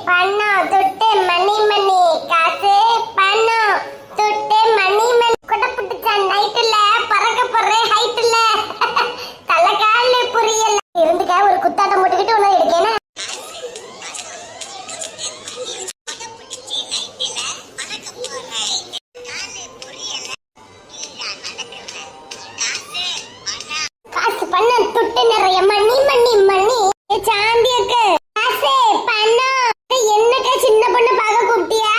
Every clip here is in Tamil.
பணம் துட்டு மணி மணி காசு பணம் துட்டு மணி மணி கொடப்புட்டுச்சா நைட்ல பறக்க போற ஹைட்ல தலகால புரியல இருந்துக்க ஒரு குத்தாட்டம் போட்டுக்கிட்டு உன்ன எடுக்கேனா காசு பணம் துட்டு நிறைய மணி மணி மணி சாந்தியக்கு காசு பணம் என்னக்கா சின்ன பொண்ணு பார்க்க கூப்பிட்டியா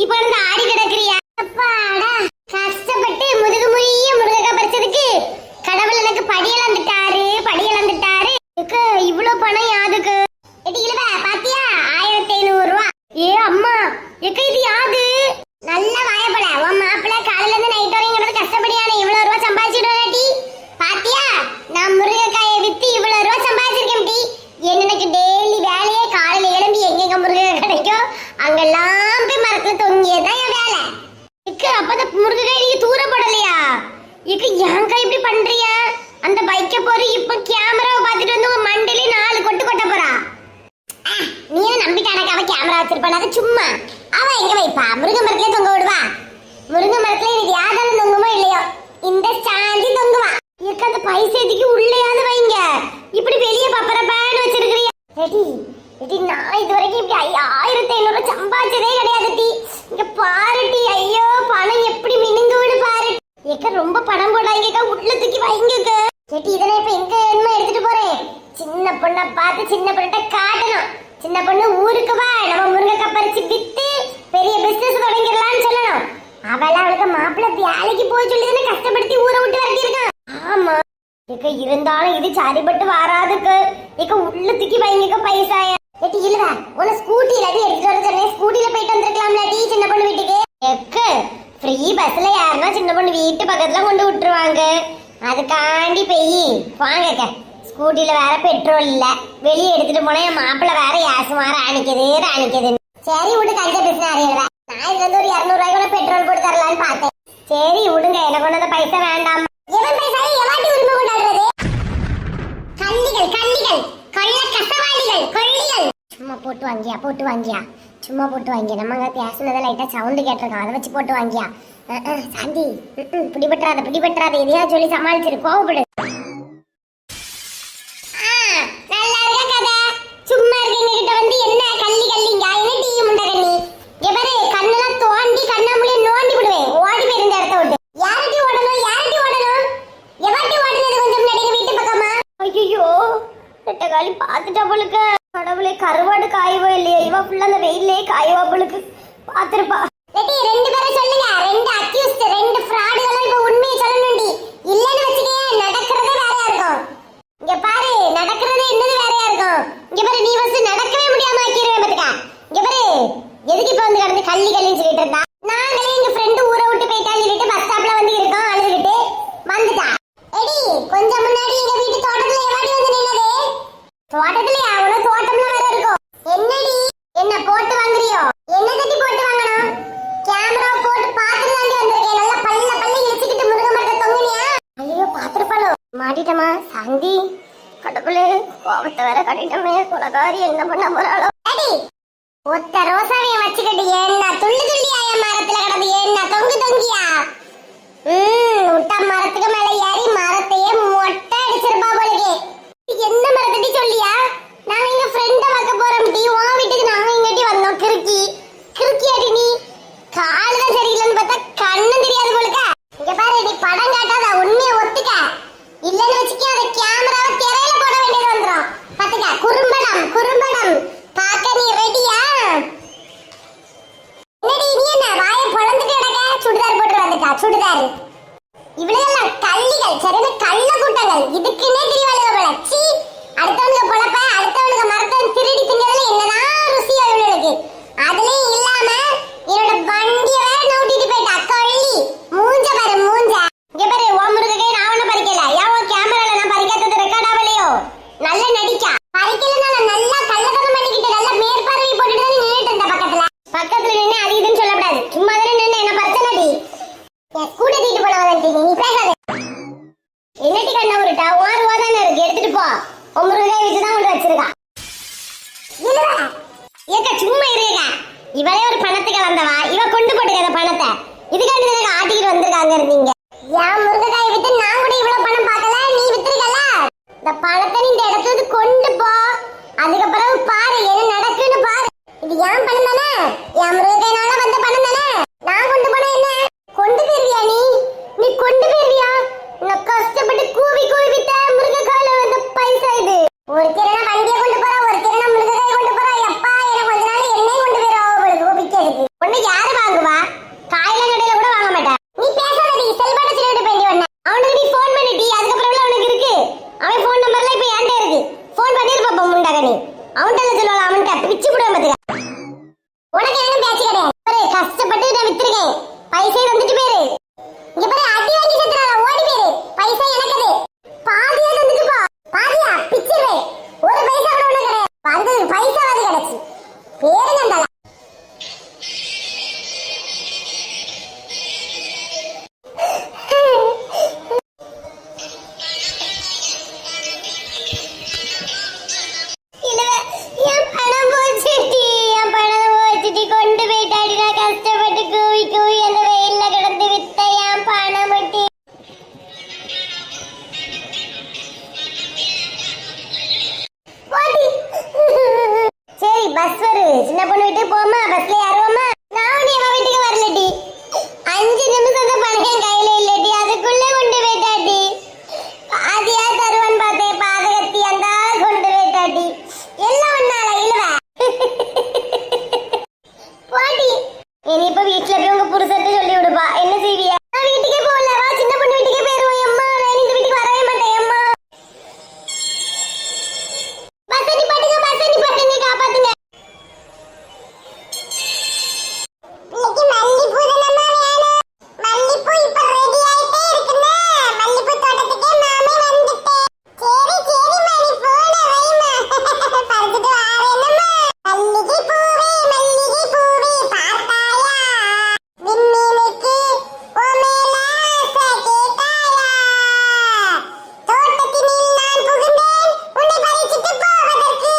இப்போ வந்து ஆடி கிடக்குறியா அப்பாடா கஷ்டப்பட்டு முதுகு முறிய முருகக்கா பறிச்சதுக்கு கடவுள் எனக்கு படியளந்துட்டாரு இவ்வளவு பணம் யாதுக்கு இழுவ பாத்தியா 1500 ரூபாய் ஏ அம்மா எக்க இது யாது நல்ல வாயப்பட உன் மாப்பிள்ள காலையில இருந்து நைட் வரைக்கும் கஷ்டப்படியான இவ்வளவு ரூபாய் சம்பாதிச்சிடுவாடி பாத்தியா நான் முருகக்காயை வித்து இவ்வளவு ரூபாய் சம்பாதிச்சிருக்கேன் டி எனக்கு டெய்லி வேலையே காலையில எழும்பி எங்கெங்க முருகக்காய் கிடைக்கும் அங்கெல்லாம் போய் மரத்துல தொங்கியதான் என் வேலை இக்கு அப்பதான் முருகக்காய் நீங்க தூர போடலையா இக்கு ஏங்க இப்படி பண்றிய அந்த பைக்க போற இப்ப கேமராவை பார்த்துட்டு வந்து உன் மண்டிலே 4 கொட்டு கொட்ட போறா நீ நம்பிட்டானக்க அவ கேமரா வச்சிருப்பான் அது சும்மா அவ எங்க வைப்பா முருக மரத்துல தொங்க விடுவா முருக மரத்துல எனக்கு யாதாலும் தொங்குமோ இல்லையோ இந்த சாந்தி தொங்குவா இருக்கு அந்த பைசேதிக்கு உள்ளேயாவது வைங்க இப்படி வெளியே பப்பரப்பான்னு வச்சிருக்கிறியா ரெடி ரெடி நான் இது வரைக்கும் இப்படி 1500 சம்பாதிச்சதே கிடையாது டி இங்க பாரு டி ஐயோ பணம் எப்படி மினுங்க விடு பாரு ஏக்க ரொம்ப பணம் போடாங்கக்கா உள்ள தூக்கி வைங்கக்க கேட்டி இதனை இப்ப எங்க என்ன எடுத்துட்டு போறேன் சின்ன பொண்ணை பார்த்து சின்ன பொண்ணிட்ட காட்டணும் சின்ன பொண்ணு ஊருக்கு வா நம்ம முருங்கக்காய் பறிச்சு வித்து பெரிய பிசினஸ் தொடங்கிடலாம்னு சொல்லணும் அவளா அவளுக்கு மாப்பிள்ளை வேலைக்கு போய் சொல்லி தானே கஷ்டப்படுத்தி ஊரை விட்டு வரட்டி இருக்கான் ஆமா இக்க இருந்தாலும் இது சரிபட்டு வராதுக்கு இக்க உள்ள தூக்கி வைங்கக்க பைசாய கேட்டி இல்லவா உன ஸ்கூட்டி இல்லாட்டி எடுத்துட்டு வர சொன்னேன் ஸ்கூட்டில போயிட்டு வந்துருக்கலாம்ல டி சின்ன பொண்ணு வீட்டுக்கு எக்க ஃப்ரீ பஸ்ல யாருன்னா சின்ன பொண்ணு வீட்டு பக்கத்துல கொண்டு விட்டுருவாங்க அதுக்காண்டி போய் வாங்கக்க ஸ்கூட்டில வேற பெட்ரோல் இல்ல வெளியே எடுத்துட்டு போனா என் மாப்பிள்ள வேற யாசு மாற அணிக்குது சரி விடு கஞ்ச பேசினா அறியல நான் இதுல இருந்து ஒரு 200 ரூபாய் கூட பெட்ரோல் போட்டு தரலான்னு பார்த்தேன் சரி விடுங்க எனக்கு ஒண்ணு அந்த பைசா வேண்டாம் எவன் பைசாயை எவாட்டி உரிமை கொண்டாடுறது கள்ளிகள் கொள்ள கசவாளிகள் கொள்ளிகள் சும்மா போட்டு வாங்கியா சும்மா போட்டு வாங்கியா நம்ம அங்க பேசுனதை லைட்டா சவுண்டு கேட்டிருக்கோம் அதை வச்சு போட்டு வாங்கியா சாந்தி பிடிபற்றாத எதையா சொல்லி சமாளிச்சிரு கோவப்படு நல்லா இருக்க கதை சும்மா இருக்கீங்க கிட்ட வந்து என்ன கள்ளிங்க என்ன டீ முண்டை கண்ணி எவரு கண்ணெல்லாம் தோண்டி கண்ணாமூலிய நோண்டி விடுவேன் ஓடி போயிருந்த இடத்த விட்டு யார்ட்டி ஓடணும் எவாட்டி ஓடுனது கொஞ்சம் முன்னாடி வீட்டு பக்கமா ஐயோ ரெட்ட காலி பாத்துட்டா போலுக்கு கடவுளே கருவாடு காயவோ இல்லையா இவ ஃபுல்லா அந்த வெயிலே காயவா போலுக்கு பாத்துருப்பா ரெட்டி 2 பேரை சொல்லுங்க 2 அக்யூஸ்ட் 2 ஃப்ராடுகளும் இப்ப உண்மையை சொல்லணும்டி இல்லன்னு வச்சுக்கே நடக்கிறதே வேறையா இருக்கும் இங்க பாரு நடக்கிறதே என்னது வேறையா இருக்கும் இங்க பாரு நீ வந்து நடக்கவே முடியாம ஆக்கிடுவேன் பாத்துக்க இங்க பாரு எதுக்கு இப்ப வந்து கடந்து கள்ளின்னு சொல்லிட்டு இருந்தா நாங்களே எங்க ஃப்ரெண்டு ஊரை விட்டு போயிட்டான்னு சொல்லிட்டு பஸ் ஸ்டாப்ல வந்து இருக்கோம் அழுதுகிட்டு வந்துட்டா எடி கொஞ்சம் முன்னாடி எங்க வீட்டு தோட்டத்துல எவாடி வந்து நின்னது தோட்டத்துல அவன தோட்டம்ல வேற இருக்கும் என்னடி என்ன போட்டு வாங்குறியோ என்ன தட்டி போட்டு வாங்கணும் கேமரா போட்டு பாத்துட்டு தாண்டி வந்திருக்கேன் நல்லா பல்ல இழுச்சிக்கிட்டு முருக மரத்தை தொங்குனியா ஐயோ பாத்துருப்பாளோ மாட்டிட்டமா சாந்தி கடவுளே கோபத்தை வேற கட்டிட்டமே கொலகாரி என்ன பண்ண போறாளோ ஒத்த ரோசாவைய வச்சுக்கிட்டு என்ன துள்ளி ஆய மரத்துல கிடந்து என்ன தொங்கியா விட்டா மரத்துக்கு மேல ஏறி மரத்தையே மொட்டை அடிச்சிருப்பா போலக்கே என்ன மரத்தடி சொல்லியா நாங்க எங்க ஃப்ரெண்ட பார்க்க போறோம் டி உன் வீட்டுக்கு நாங்க இங்கட்டி வந்தோம் கிறுக்கியாடி நீ காலுதான் சரியில்லைன்னு பார்த்தா கண்ணும் தெரியாது போலுக்க இங்க பாரு நீ படம் காட்டாத உண்மையை ஒத்துக்க இல்லன்னு வச்சுக்க அந்த கேமராவை திரையில போட வேண்டியது வந்துரும் பாத்துக்க குறும்படம் பார்க்க நீ ரெடியா என்னடி நீ என்ன வாயை பொளந்துட்டு கிடக்க சுடிதார் போட்டு வந்துட்டா சுடிதார் இவ்வளவு கள்ளிகள் சரியான கள்ள கூட்டங்கள் இதுக்குன்னே தெரியவாளுக போல சீ அடுத்தவனுக்கு பொழப்ப அடுத்தவனுக்கு மரத்தை திருடி திங்கிறதுல என்னதான் ருசி அவளுக்கு அதுலயும் இல்லாம என்னோட வண்டிய வேற நோட்டிட்டு போயிட்டா கள்ளி மூஞ்ச பாரு இங்க பாரு உன் முருகே நான் ஒண்ணு பறிக்கல ஏன் கேமரால நான் பறிக்காதது ரெக்கார்ட் ஆகலையோ நல்ல நடிக்கா பறிக்கலன்னா நான் நல்லா கள்ளத்தனம் பண்ணிக்கிட்டு நல்ல மேற்பார்வை போட்டுட்டு தான் நின்னுட்டு இருந்த பக்கத்துல நின்று அது இதுன்னு சொல்லக்கூடாது சும்மா தானே நின்று என்ன பறிச்சனடி கூட தீட்டு போனவன் நீ பேசாத என்னட்டி கண்ணா உருட்டா 1 ரூபா தானே ஏக்கா சும்மா இருக்கா. இவளே ஒரு பணத்துக்கு வந்தவா, இவ கொண்டு போட்டுக்க அந்த பணத்தை. இதுக்காண்டி எனக்கு ஆட்டிக்கிட்டு வந்திருக்காங்க இருந்தீங்க. என் முருங்கைக்காயை வித்து நான் கூட இவ்வளவு பணம் பார்க்கல, நீ வித்துருக்கல. இந்த பணத்தை நீ இந்த இடத்துல கொண்டு போ, அதுக்கப்புறம் பாரு என்ன நடக்குன்னு பாரு. இது என் பணம் தானே, என் முருங்கைக்காயினால வந்த பணம் தானே. நான் கொண்டு போனா என்ன, கொண்டு போயிருவியா நீ கொண்டு போயிருவியா? நான் கஷ்டப்பட்டு கூவி கூவி வித்த முருங்கைக்காயில வந்த பைசா இது. ஒரு கிரணா வண்டியை கொண்டு போறா, ஒரு கிரணா முருங்கைக்காயை கொண்டு போறா. எப்பா எனக்கு கொஞ்ச நாள் என்னையும் கொண்டு போயிடும் அவளுக்கு விற்கிறதுக்கு. ஒண்ணு யாரு வாங்குவா? காயில கடையில கூட வாங்க மாட்டா. நீ பேசாதடி, செல்வாட சொல்லிட்டு போயிட்டு வந்த. அவனுக்கு நீ போன் பண்ணிட்டி, அதுக்கப்புறம் அவனுக்கு இருக்கு. அவன் போன் நம்பர்லாம் இப்ப என்கிட்ட இருக்கு. போன் பண்ணிருப்பா முண்டகனி. அவன்கிட்ட சொல்லுவாங்க, அவன்கிட்ட பிச்சு விடுவேன் பாத்துக்க. உனக்கு என்ன பேச்சு கிடையாது. கஷ்டப்பட்டு நான் வித்துருக்கேன், பைசா வந்துட்டு போயிரு. இங்க பாரு, அடி வாங்கி செத்துறாங்க, ஓடி போயிரு. பைசா எனக்கு பாதியா தந்துட்டு போ. பாதியா பிச்சிருவேன். ஒரு பைசா கூட உனக்கு கிடையாது. வந்தது பைசா வந்து கிடைச்சு பேரு நந்தல. கொண்டு போயிட்டாடி. நான் கஷ்டப்பட்டு கூவி கூவி அந்த வெயில்ல கிடந்து வித்த என் பணம் முட்டி. சரி பஸ் வரு, சின்ன பொண்ணு வீட்டுக்கு போமா, பஸ்ல ஏறுவோமா? நான் எவ வீட்டுக்கு வரலடி. 5 நிமிஷம் தான் பணம் என் கையில இல்லடி, அதுக்குள்ள கொண்டு போயிட்டாடி. பாதியா தருவான்னு பார்த்தேன், பாதகத்தி அந்த கொண்டு போயிட்டாடி. எல்லாம் ஒன்னால இல்லவ போடி. இனி இப்ப வீட்டுல போய் உங்க புருஷத்தை சொல்லி விடுப்பா. என்ன செய்வியா? நான் வீட்டுக்கே போகல, வா சின்ன பொண்ணு வீட்டுக்கே போயிருவோம். அம்மா நான் இந்த வீட்டுக்கு வரவே மாட்டேன். அம்மா பசனி பாட்டுங்க, காப்பாத்துங்க. இன்னைக்கு மல்லிப்பூ தானம்மா வேணும். மல்லிப்பூ இப்ப ரெடி ஆயிட்டே இருக்குன்னா, மல்லிப்பூ தோட்டத்துக்கே நாமே வந்துட்டேன். சரி மணி போன வைமா, பறந்துட்டு வாரேனம்மா. மல்லிகை பூவே பார்த்தாயா, விண்மீனுக்கு ஓ மேல ஆசை கேட்டாயா, தோட்டத்தினில் நான் புகுந்தேன் உன்னை பறிச்சிட்டு போவதற்கு,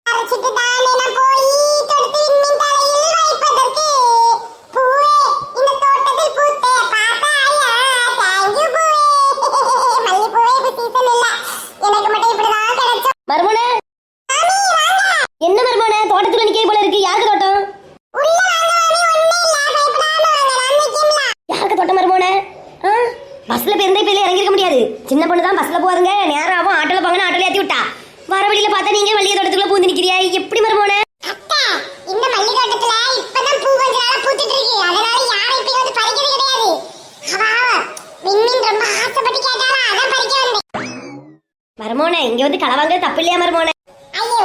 பறிச்சிட்டு தானே நான் போய் தொடுத்து விண்மீன் தலையில் வைப்பதற்கு. பூவே இந்த தோட்டத்தில் பூத்தே பார்த்தாயா, தேங்க்யூ பூவே. மல்லிப்பூவே இப்ப சீசன் இல்ல, எனக்கு மட்டும் இப்படிதான் கிடைச்சோம். மருமனே என்ன மருமனே, தோட்டத்துல நிக்க போல இருக்கு. யாருக்கு தோட்டம்? யாருக்கு தோட்டம் மருமனே? பஸ்ல பேருந்தே பேர்ல இறங்கிருக்க முடியாது. சின்ன பொண்ணு தான் பஸ்ல போறதுங்க, நேரம் ஆகும். ஆட்டோல போங்கன்னு ஆட்டோல ஏத்தி விட்டா. வர வழியில பார்த்தா நீங்க மல்லிகை தோட்டத்துக்குள்ள பூந்து நிக்கிறியா? எப்படி மருமனே? இந்த மல்லிகை தோட்டத்துல இப்பதான் பூ கொஞ்ச நாளா பூத்துட்டு இருக்கு, அதனால யாரும் இப்ப வந்து பறிக்கிறது கிடையாது. விண்மீன் ரொம்ப ஆசைப்பட்டு கேட்டாரா, அதான் பறிக்க வந்தேன். மருமோனே இங்க வந்து களவாங்க தப்பு இல்லையா மருமோனே? ஐயோ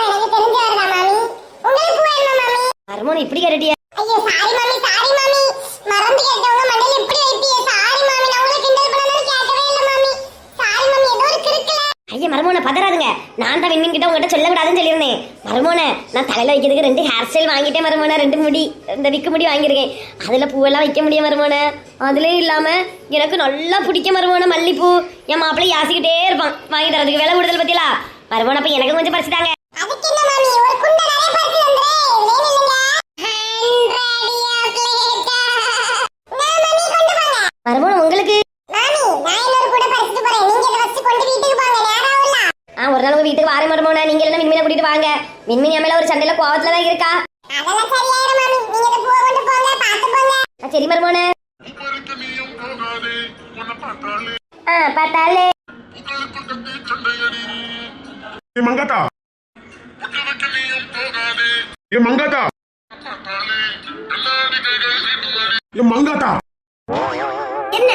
எனக்கு தெரிஞ்சவர்தான் மாமி. உங்களுக்கு பூ வேணுமா மாமி? மருமோனே இப்படி கேட்டியா? ஐயோ சாரி மாமி மறந்து கேட்டவங்க மண்டையில இப்படி வைப்பியே. சாரி மாமி, நான் உங்களுக்கு கிண்டல் பண்ணனும் கேட்கவே இல்ல மாமி. சாரி மாமி, ஏதோ ஒரு கிறுக்கல. ஐயா மருமோனே பதறாதுங்க, நான் தான் விண்மீன் கிட்ட உங்ககிட்ட சொல்லக்கூடாதுன்னு சொல்லியிருந்தேன். மருமோனே நான் தலையில வைக்கிறதுக்கு 2 ஹேர் ஸ்டைல் வாங்கிட்டேன் மருமோனே. 2 முடி, இந்த விக்கு முடி வாங்கியிருக்கேன். அதுல பூவெல்லாம் வைக்க முடியும் மருமோனே. அதுலயும் இல்லாம எனக்கு நல்லா பிடிக்கும் மருமோனே மல்லிப்பூ. என் மாப்பிள்ளை யாசிக்கிட்டே இருப்பான் வாங்கி தரதுக்கு. விலை கூடுதல் பத்தியா மருமோனே? அப்ப எனக்கு கொஞ்சம் பறிச்சுட்டாங்க. அதுக்கு என்ன மாமி, ஒரு குண்டை நிறைய பறிச்சு வந்தே. வேணும்ங்க 100 மருமோனே உங்களுக்கு. மாமி நான் இன்னொரு கூட பறிச்சிட்டு போறேன், நீங்க இத வச்சு கொண்டு வீட்டுக்கு போங்க, நேரா இல்ல. ஒரு நாள் உங்க வீட்டுக்கு வாரே மருமோனே. நீங்க என்ன விண்மீனை கூட்டிட்டு வாங்க. விண்மீன் மேல ஒரு சண்டையில கோவத்துல தான் இருக்கா. அதெல்லாம் சரியாயிரும் மாமி, நீங்க இத பூவை கொண்டு போங்க, பாத்து போங்க. சரி மருமோனே. பார்த்தாலே மங்காத்தா மங்காத்தா மங்காத்தா என்ன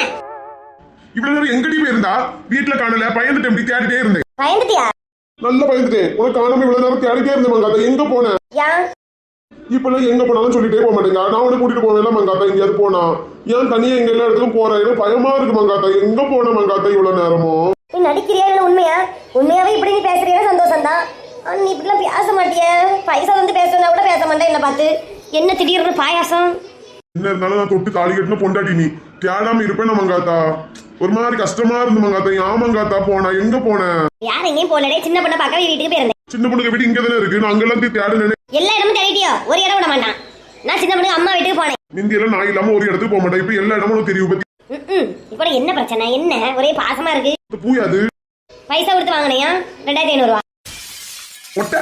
இவ்வளவு நேரம் எங்கடி போயிருந்தா? வீட்டுல காணல, பயந்துட்டேன், தேடிட்டே இருந்தேன். பயந்துட்டியா? நல்ல பயந்துட்டேன், உனக்கு காணாம இவ்வளவு நேரம் தேடிட்டே இருந்தேன் மங்காத்தா. எங்க போன? இப்ப எங்க போனாலும் சொல்லிட்டே போக மாட்டேங்க. நான் உனக்கு கூட்டிட்டு போவேன் மங்காத்தா. எங்கேயாவது போனா ஏன் தனியா எங்க எல்லா இடத்துக்கும் போறேன், பயமா இருக்கு மங்காத்தா. எங்க போன மங்காத்தா இவ்வளவு நேரமும்? நீ நடிக்கிறியா இல்ல உண்மையா? உண்மையாவே இப்படி நீ பேசுறியா சந்தோஷம் தான். நீ இப்படிலாம் பேச மாட்டிய. பைசா வந்து பேசுனா கூட பேச மாட்டேன். என்ன பார்த்து என்ன திடீர்னு பாயாசம்? என்ன இருந்தாலும் நான் தொட்டு தாலி கட்டின பொண்டாட்டி, நீ தேடாம இருப்பேன் மங்காத்தா. ஒரு மாதிரி கஷ்டமா இருந்து மங்காத்தா. ஆமாங்காத்தா போனா எங்க போன? யார் எங்கேயும் போனடே, சின்ன பொண்ணை பார்க்க வீட்டுக்கு போயிருந்தேன். சின்ன பொண்ணுங்க வீடு இங்க தானே இருக்கு நான் அங்கெல்லாம் போய் தேடுனேன். எல்லா இடமும் தேடிட்டியோ? ஒரு இடம் விட மாட்டான். நான் சின்ன பொண்ணு அம்மா வீட்டுக்கு போனேன். முந்தி எல்லாம் நான் இல்லாம ஒரு இடத்துக்கு போக மாட்டேன். இப்ப எல்லா இடமும் உனக்கு தெரியும் பத்தி. இப்போ என்ன பிரச்சனை? என்ன ஒரே பாசமா இருக்கு? பூயாது பைசா கொடுத்து வாங்கினியா? 2500 ரூபா. ஒட்ட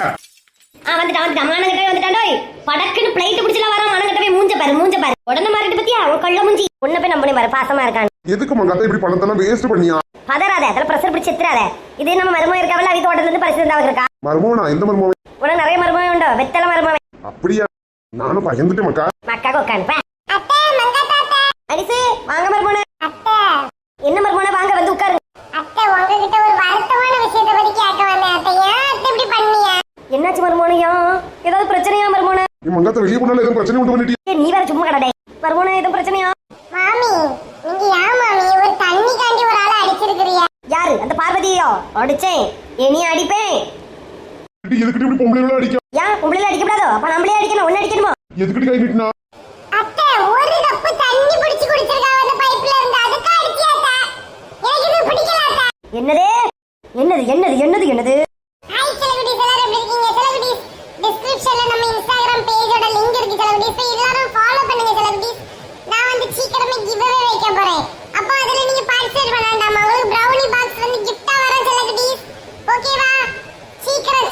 வந்துட்டான் மானங்கட்டவே வந்துட்டாண்டோய். படக்குன்னு பிளைட் பிடிச்சல வர மானங்கட்டவே மூஞ்ச பாரு உடனே மாறிட்டு பத்தியா உன் கள்ள மூஞ்சி. உன்ன போய் நம்பனே பாரு பாசமா இருக்கான். எதுக்கு மங்காத்தா இப்படி பணத்தெல்லாம் வேஸ்ட் பண்ணியா? பதறாத அதல பிரஷர் பிடிச்சு எத்துறாத. இது நம்ம மருமக இருக்கவள அவ தோட்டத்துல இருந்து பரிசு தந்தவங்க இருக்கா? மருமகனா? எந்த மருமகன்? உனக்கு நிறைய மருமக உண்டோ? வெத்தல மருமக. அப்படியா? நானும் பயந்துட்டேன் மக்கா. மக்கா உட்காந்து பா. அத்தை மங்காத்தா அத்தை. அடிசு வாங்க மருமகனே. அத்தை என்ன மருமகனே வாங்க வந்து உட்காரு. அத்தை உங்ககிட்ட ஒரு வருத்தமான விஷயத்தை பத்தி கேட்க வந்தேன் அத்தை. ஏன் அத்தை இப்படி பண்ணீங்க? என்னாச்சு மருமகனையா? ஏதாவது பிரச்சனையா மருமகனே? நீ மங்காத்தா வெளிய போனால ஏதோ பிரச்சனை உண்டு பண்ணிட்டியா? நீ வேற சும்மா கடடே. மருமகனே ஏதோ பிரச்சனையா? மாமி நீங்க ஏன் மாமி ஒரு தண்ணி காண்டி ஒரு ஆளை அடிச்சிருக்கீங்க? யாரு? அந்த பார்வதியோ? அடிச்சேன். நீ அடிப்பேன். எதுக்கிட்ட இப்படி பொம்பளைகள அடிக்க? ஏன் பொம்பளைல அடிக்க கூடாதோ? அப்ப நம்மளே அடிக்கணும். ஒண்ணு அடிக்கணுமா? எதுக்கிட்ட கை நீட்டினா? அத்தை ஒரு கப் தண்ணி பிடிச்சு குடிச்சிருக்காங்க அந்த பைப்ல இருந்து. அதுக்கு அடிச்சியாத்த. எனக்கு இது பிடிக்கல அத்தை. என்னது? ஹாய் செலிபிரிட்டிஸ் எல்லாரும் எப்படி இருக்கீங்க? செலிபிரிட்டிஸ் டிஸ்கிரிப்ஷன்ல நம்ம இன்ஸ்டாகிராம் பேஜோட லிங்க் இருக்கு செலிபிரிட்டிஸ். போய் எல்லாரும் ஃபாலோ பண்ணுங்க செலிபிரிட்டிஸ். நான் வந்து சீக்கிரமே கிவ் அவே வைக்க போறேன். அப்ப அதுல நீங்க பார்ட்டிசிபேட் பண்ண வேண்டாமா? உங்களுக்கு பிரவுனி பாக்ஸ் வந்து gift-ஆ வரும் செலிபிரிட்டிஸ். ஓகேவா? சீக்கிரம்